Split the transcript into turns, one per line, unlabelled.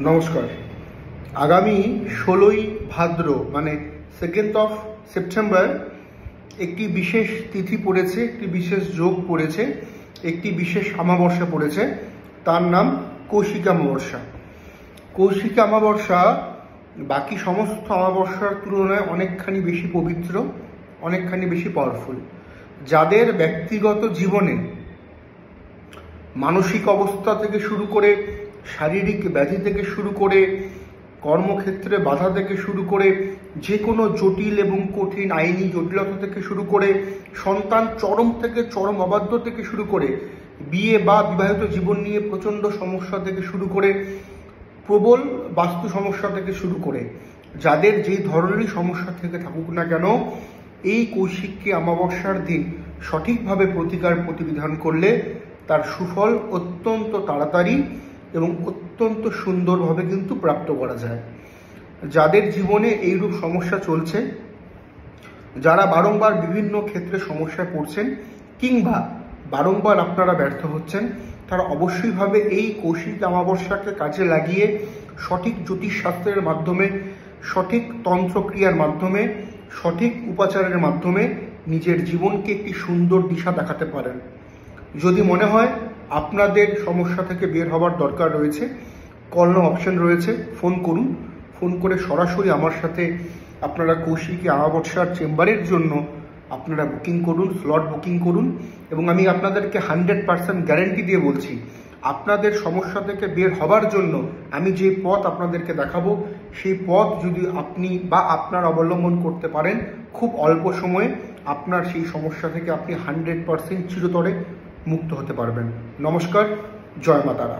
নমস্কার। আগামী 16ই ভাদ্র মানে 2nd of সেপ্টেম্বর একটি বিশেষ তিথি পড়েছে, একটি বিশেষ যোগ পড়েছে, একটি বিশেষ অমাবস্যা পড়েছে। তার নাম কৌশিকী অমাবস্যা। কৌশিকী অমাবস্যা বাকি সমস্ত অমাবস্যার তুলনায় অনেকখানি বেশি পবিত্র, অনেকখানি বেশি পাওয়ারফুল। যাদের ব্যক্তিগত জীবনে মানসিক অবস্থা থেকে শুরু করে, শারীরিক ব্যাধি থেকে শুরু করে, কর্মক্ষেত্রে বাধা থেকে শুরু করে, যে কোনো জটিল এবং কঠিন আইনি জটিলতা থেকে শুরু করে, সন্তান চরম থেকে চরম অবাধ্য থেকে শুরু করে, বিয়ে বা বিবাহিত জীবন নিয়ে প্রচণ্ড সমস্যা থেকে শুরু করে, প্রবল বাস্তু সমস্যা থেকে শুরু করে, যাদের যেই ধরনেরই সমস্যা থেকে থাকুক না কেন, এই কৌশিকী অমাবস্যার দিন সঠিকভাবে প্রতিকার প্রতিবিধান করলে তার সুফল অত্যন্ত তাড়াতাড়ি এবং অত্যন্ত সুন্দরভাবে কিন্তু প্রাপ্ত করা যায়। যাদের জীবনে এইরূপ সমস্যা চলছে, যারা বারংবার বিভিন্ন ক্ষেত্রে সমস্যায় পড়ছেন কিংবা বারংবার আপনারা ব্যর্থ হচ্ছেন, তারা অবশ্যইভাবে এই কৌশিকী অমাবস্যাকে কাজে লাগিয়ে সঠিক জ্যোতিষশাস্ত্রের মাধ্যমে, সঠিক তন্ত্রক্রিয়ার মাধ্যমে, সঠিক উপাচারের মাধ্যমে নিজের জীবনকে একটি সুন্দর দিশা দেখাতে পারেন। যদি মনে হয় আপনাদের সমস্যা থেকে বের হওয়ার দরকার রয়েছে, কল নাও অপশন রয়েছে, ফোন করুন। ফোন করে সরাসরি আমার সাথে আপনারা কৌশিকী অমাবস্যার চেম্বারের জন্য আপনারা বুকিং করুন, স্লট বুকিং করুন। এবং আমি আপনাদেরকে 100% গ্যারেন্টি দিয়ে বলছি, আপনাদের সমস্যা থেকে বের হবার জন্য আমি যে পথ আপনাদেরকে দেখাবো, সেই পথ যদি আপনি বা আপনার অবলম্বন করতে পারেন, খুব অল্প সময়ে আপনার সেই সমস্যা থেকে আপনি 100% চিরতরে মুক্ত হতে পারবেন। নমস্কার, জয় মা তারা।